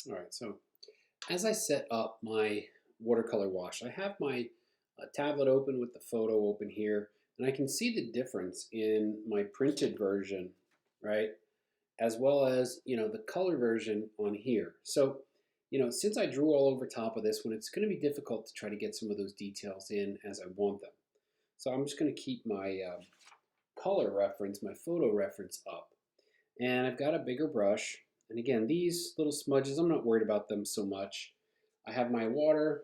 All right, so as I set up my watercolor wash, I have my tablet open with the photo open here, and I can see the difference in my printed version, right? As well as, the color version on here. So, since I drew all over top of this one, it's going to be difficult to try to get some of those details in as I want them. So I'm just going to keep my color reference, my photo reference up. And I've got a bigger brush. And again, these little smudges, I'm not worried about them so much. I have my water,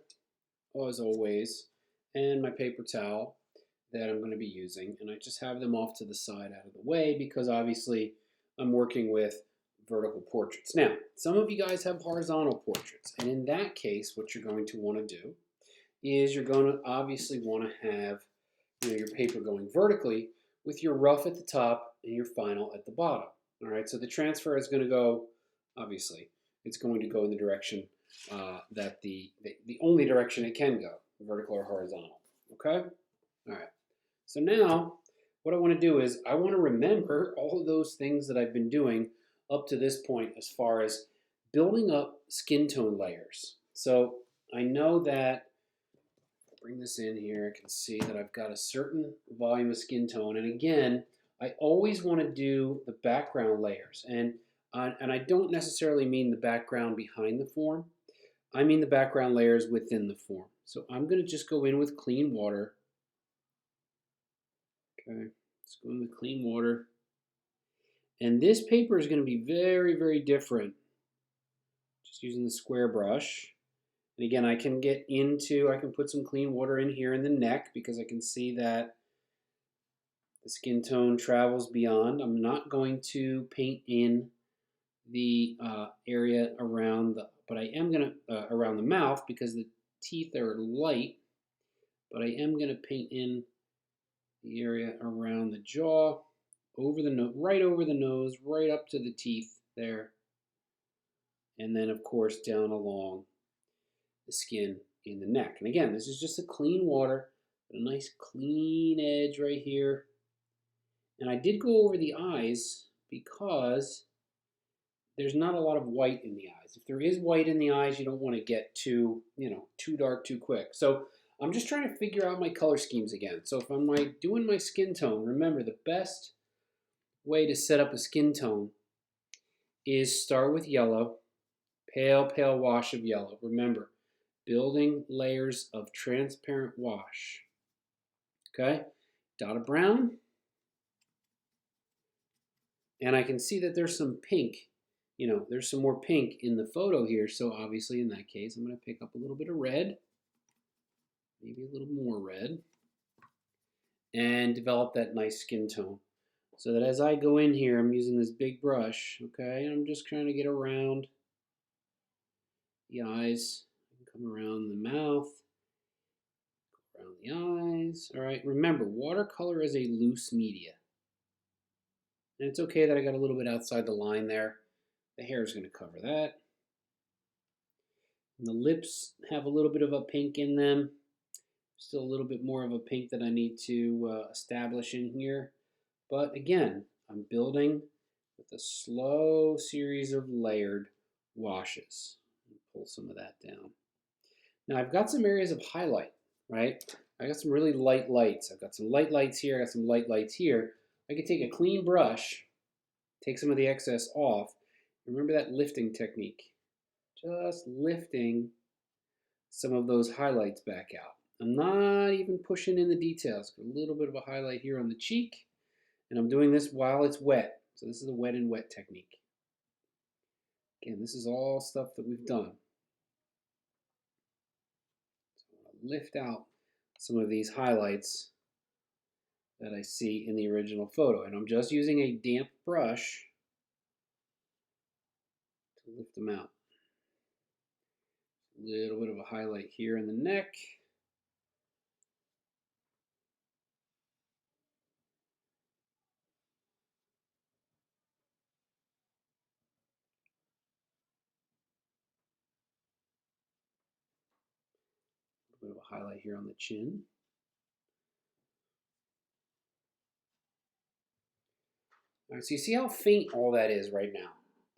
as always, and my paper towel that I'm going to be using. And I just have them off to the side out of the way because obviously I'm working with vertical portraits. Now, some of you guys have horizontal portraits. And in that case, what you're going to want to do is you're going to obviously want to have your paper going vertically with your rough at the top and your final at the bottom. All right, so the transfer is going to go, obviously, it's going to go in the direction that the only direction it can go, vertical or horizontal. Okay? All right. So now what I want to do is I want to remember all of those things that I've been doing up to this point as far as building up skin tone layers. So I know that, bring this in here, I can see that I've got a certain volume of skin tone. And again, I always want to do the background layers. And I don't necessarily mean the background behind the form. I mean the background layers within the form. So I'm going to just go in with clean water. Okay, let's go in with clean water. And this paper is going to be very, very different. Just using the square brush. And again, I can put some clean water in here in the neck because I can see that the skin tone travels beyond. I'm not going to paint in the area around but I am going to, around the mouth because the teeth are light, but I am going to paint in the area around the jaw, over the nose, right over the nose, right up to the teeth there. And then of course down along the skin in the neck. And again, this is just a clean water, a nice clean edge right here. And I did go over the eyes because there's not a lot of white in the eyes. If there is white in the eyes, you don't want to get too dark too quick. So I'm just trying to figure out my color schemes again. So if I'm doing my skin tone, remember the best way to set up a skin tone is start with yellow, pale, pale wash of yellow. Remember, building layers of transparent wash. Okay, dot of brown. And I can see that there's some pink, there's some more pink in the photo here. So obviously in that case, I'm going to pick up a little bit of red, maybe a little more red, and develop that nice skin tone. So that as I go in here, I'm using this big brush, okay, and I'm just trying to get around the eyes, come around the mouth, around the eyes. All right, remember, watercolor is a loose media. And it's okay that I got a little bit outside the line there. The hair is going to cover that. And the lips have a little bit of a pink in them. Still a little bit more of a pink that I need to establish in here. But again, I'm building with a slow series of layered washes. Pull some of that down. Now I've got some areas of highlight, right? I got some really light lights. I've got some light lights here. I got some light lights here. I can take a clean brush, take some of the excess off. Remember that lifting technique. Just lifting some of those highlights back out. I'm not even pushing in the details. A little bit of a highlight here on the cheek. And I'm doing this while it's wet. So this is the wet and wet technique. Again, this is all stuff that we've done. So I'm going to lift out some of these highlights that I see in the original photo. And I'm just using a damp brush to lift them out. A little bit of a highlight here in the neck. A little bit of a highlight here on the chin. All right, so you see how faint all that is right now.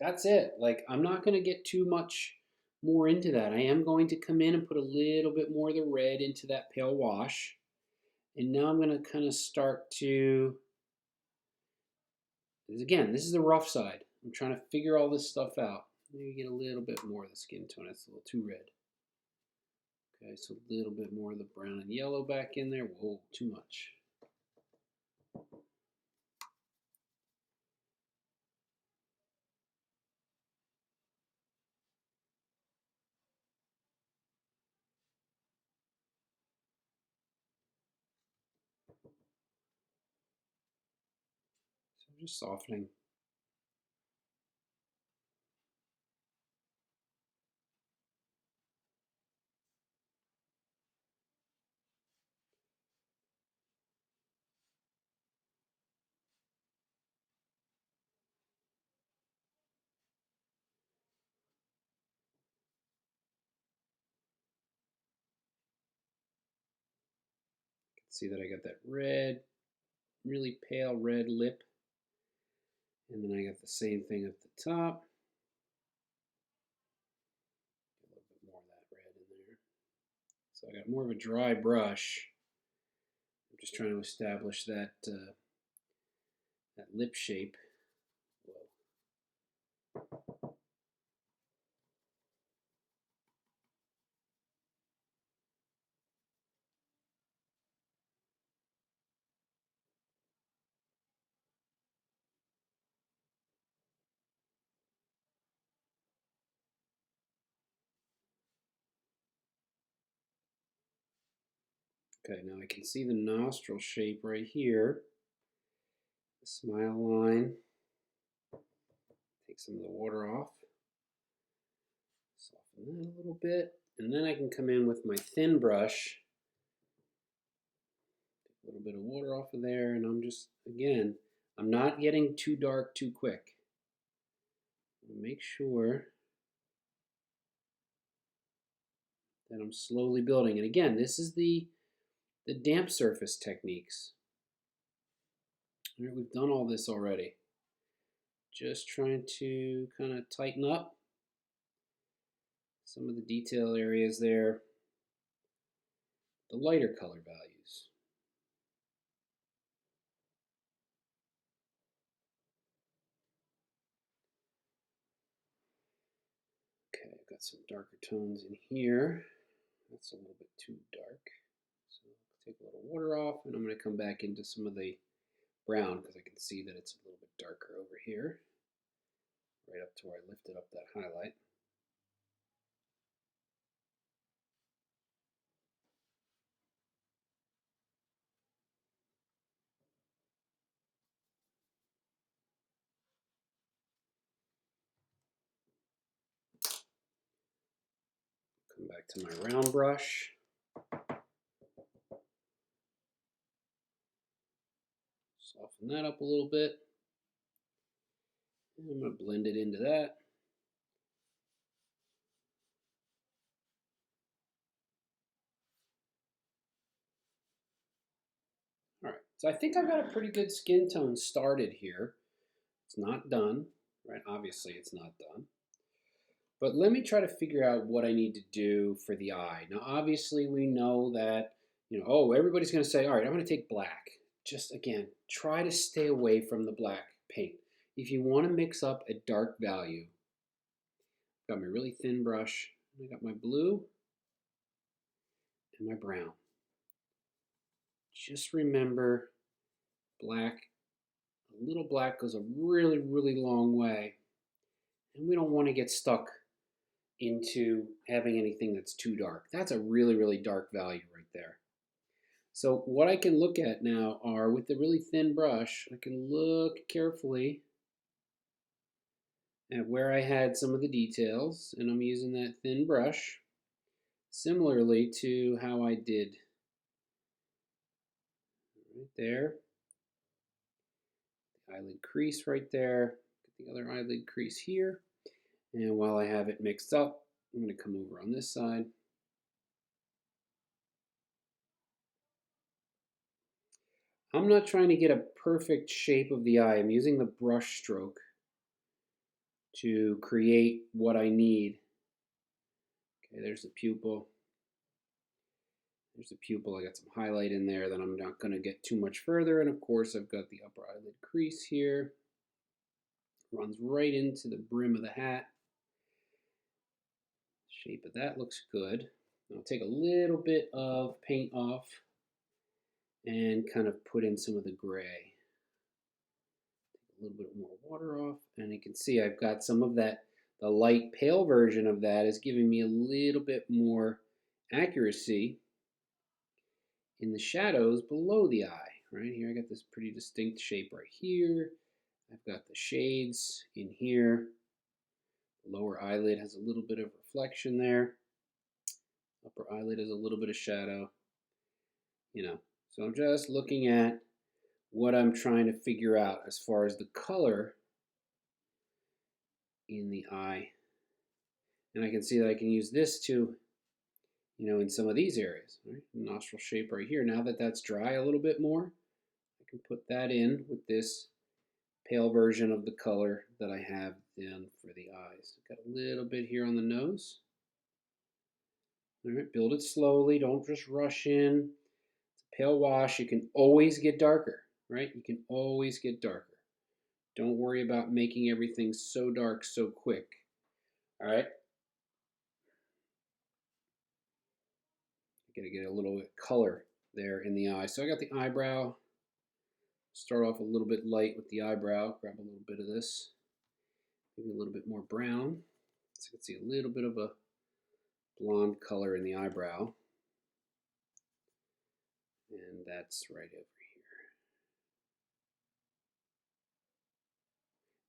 that's it. Like, I'm not going to get too much more into that. I am going to come in and put a little bit more of the red into that pale wash. And now I'm going to kind of start to, again, this is the rough side. I'm trying to figure all this stuff out. Maybe get a little bit more of the skin tone. That's a little too red. Okay, so a little bit more of the brown and yellow back in there. Whoa, too much. So I'm just softening. See that I got that red, really pale red lip. And then I got the same thing at the top. A little bit more of that red in there. So I got more of a dry brush. I'm just trying to establish that that lip shape. Whoa. Okay, now I can see the nostril shape right here. The smile line. Take some of the water off. Soften that a little bit. And then I can come in with my thin brush. Take a little bit of water off of there, and I'm just, again, I'm not getting too dark too quick. Make sure that I'm slowly building. And again, this is the damp surface techniques. We've done all this already. Just trying to kind of tighten up some of the detail areas there. The lighter color values. Okay, I've got some darker tones in here. That's a little bit too dark. So take a little water off, and I'm going to come back into some of the brown because I can see that it's a little bit darker over here, right up to where I lifted up that highlight. Come back to my round brush. Soften that up a little bit. And I'm going to blend it into that. All right, so I think I've got a pretty good skin tone started here. It's not done, right? Obviously it's not done. But let me try to figure out what I need to do for the eye. Now, obviously we know that, oh, everybody's going to say, all right, I'm going to take black. Just, again, try to stay away from the black paint. If you want to mix up a dark value, I've got my really thin brush. I got my blue and my brown. Just remember, black, a little black goes a really, really long way. And we don't want to get stuck into having anything that's too dark. That's a really, really dark value right there. So what I can look at now are, with the really thin brush, I can look carefully at where I had some of the details, and I'm using that thin brush similarly to how I did right there. The eyelid crease right there, get the other eyelid crease here, and while I have it mixed up, I'm going to come over on this side. I'm not trying to get a perfect shape of the eye. I'm using the brush stroke to create what I need. Okay, there's the pupil. There's the pupil. I got some highlight in there that I'm not going to get too much further. And of course, I've got the upper eyelid crease here. Runs right into the brim of the hat. Shape of that looks good. I'll take a little bit of paint off and kind of put in some of the gray. A little bit more water off, and you can see I've got some of that. The light pale version of that is giving me a little bit more accuracy in the shadows below the eye. Right here, I got this pretty distinct shape right here. I've got the shades in here. The lower eyelid has a little bit of reflection there. Upper eyelid has a little bit of shadow. So I'm just looking at what I'm trying to figure out as far as the color in the eye. And I can see that I can use this to, in some of these areas, right? Nostril shape right here. Now that that's dry a little bit more, I can put that in with this pale version of the color that I have done for the eyes. Got a little bit here on the nose. All right, build it slowly. Don't just rush in. It's a pale wash. You can always get darker, right? You can always get darker. Don't worry about making everything so dark so quick. All right. Got to get a little bit of color there in the eye. So I got the eyebrow. Start off a little bit light with the eyebrow. Grab a little bit of this. Maybe a little bit more brown. So you can see a little bit of a blonde color in the eyebrow. And that's right over here.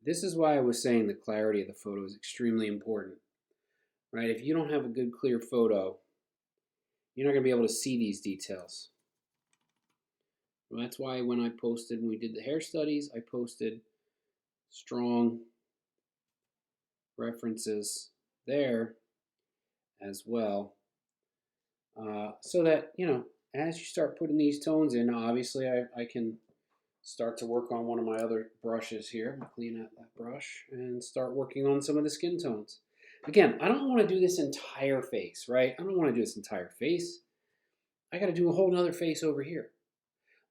This is why I was saying the clarity of the photo is extremely important. Right? If you don't have a good clear photo, you're not going to be able to see these details. Well, that's why when we did the hair studies, I posted strong references there as well. So that, as you start putting these tones in, obviously I can start to work on one of my other brushes here. I'll clean out that brush and start working on some of the skin tones. Again, I don't want to do this entire face, right? I don't want to do this entire face. I got to do a whole nother face over here.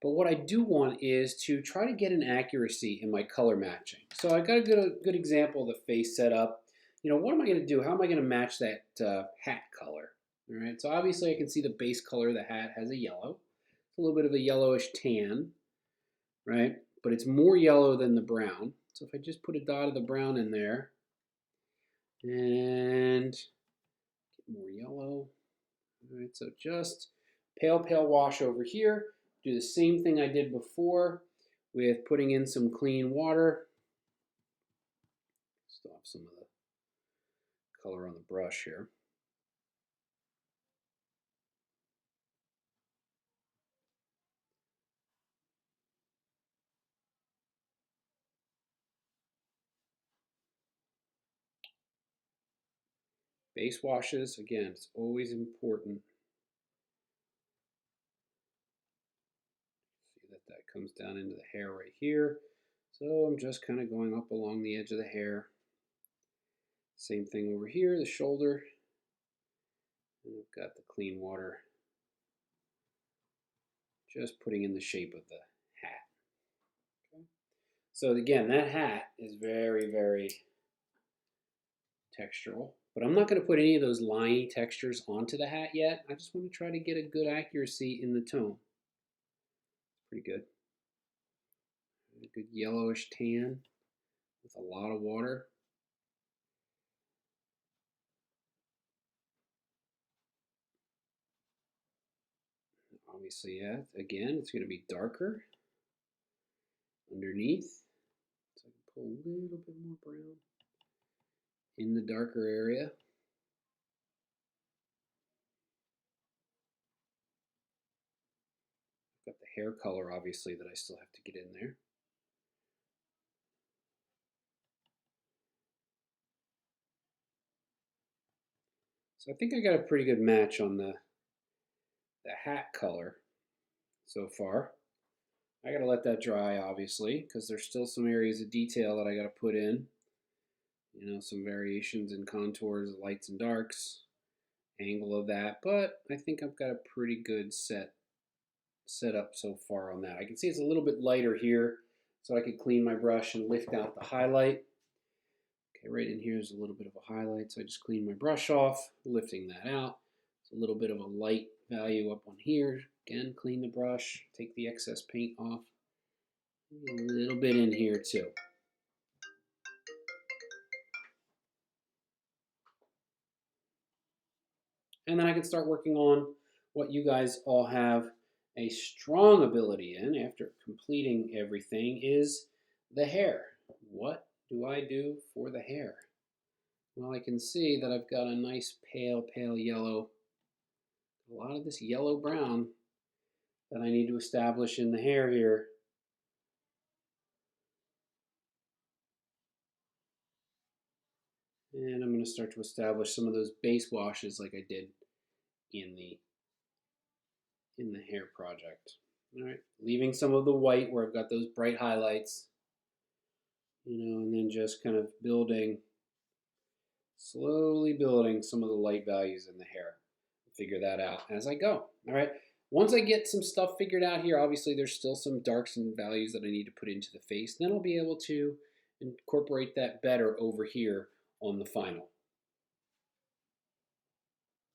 But what I do want is to try to get an accuracy in my color matching. So I got a good example of the face set up. What am I going to do? How am I going to match that hat color? All right, so obviously I can see the base color of the hat has a yellow. It's a little bit of a yellowish tan, right? But it's more yellow than the brown. So if I just put a dot of the brown in there and get more yellow. All right, so just pale wash over here. Do the same thing I did before with putting in some clean water. Still have some of the color on the brush here. Base washes, again, it's always important. See that comes down into the hair right here. So I'm just kind of going up along the edge of the hair. Same thing over here, the shoulder. And I've got the clean water. Just putting in the shape of the hat. Okay. So again, that hat is very, very textural. But I'm not going to put any of those liney textures onto the hat yet. I just want to try to get a good accuracy in the tone. Pretty good. A good yellowish tan with a lot of water. Obviously, yeah, again, it's going to be darker underneath. So I can pull a little bit more brown in the darker area. Got the hair color, obviously, that I still have to get in there. So I think I got a pretty good match on the hat color so far. I gotta let that dry, obviously, because there's still some areas of detail that I gotta put in. You know, some variations in contours, lights and darks, angle of that, but I think I've got a pretty good set up so far on that. I can see it's a little bit lighter here, so I could clean my brush and lift out the highlight. Okay, right in here is a little bit of a highlight, so I just clean my brush off, lifting that out. It's a little bit of a light value up on here. Again, clean the brush, take the excess paint off. A little bit in here too. And then I can start working on what you guys all have a strong ability in after completing everything is the hair. What do I do for the hair? Well, I can see that I've got a nice pale yellow, a lot of this yellow brown that I need to establish in the hair here. And I'm going to start to establish some of those base washes like I did in the hair project. All right, leaving some of the white where I've got those bright highlights, and then just kind of slowly building some of the light values in the hair. Figure that out as I go. All right. Once I get some stuff figured out here, obviously there's still some darks and values that I need to put into the face. Then I'll be able to incorporate that better over here on the final.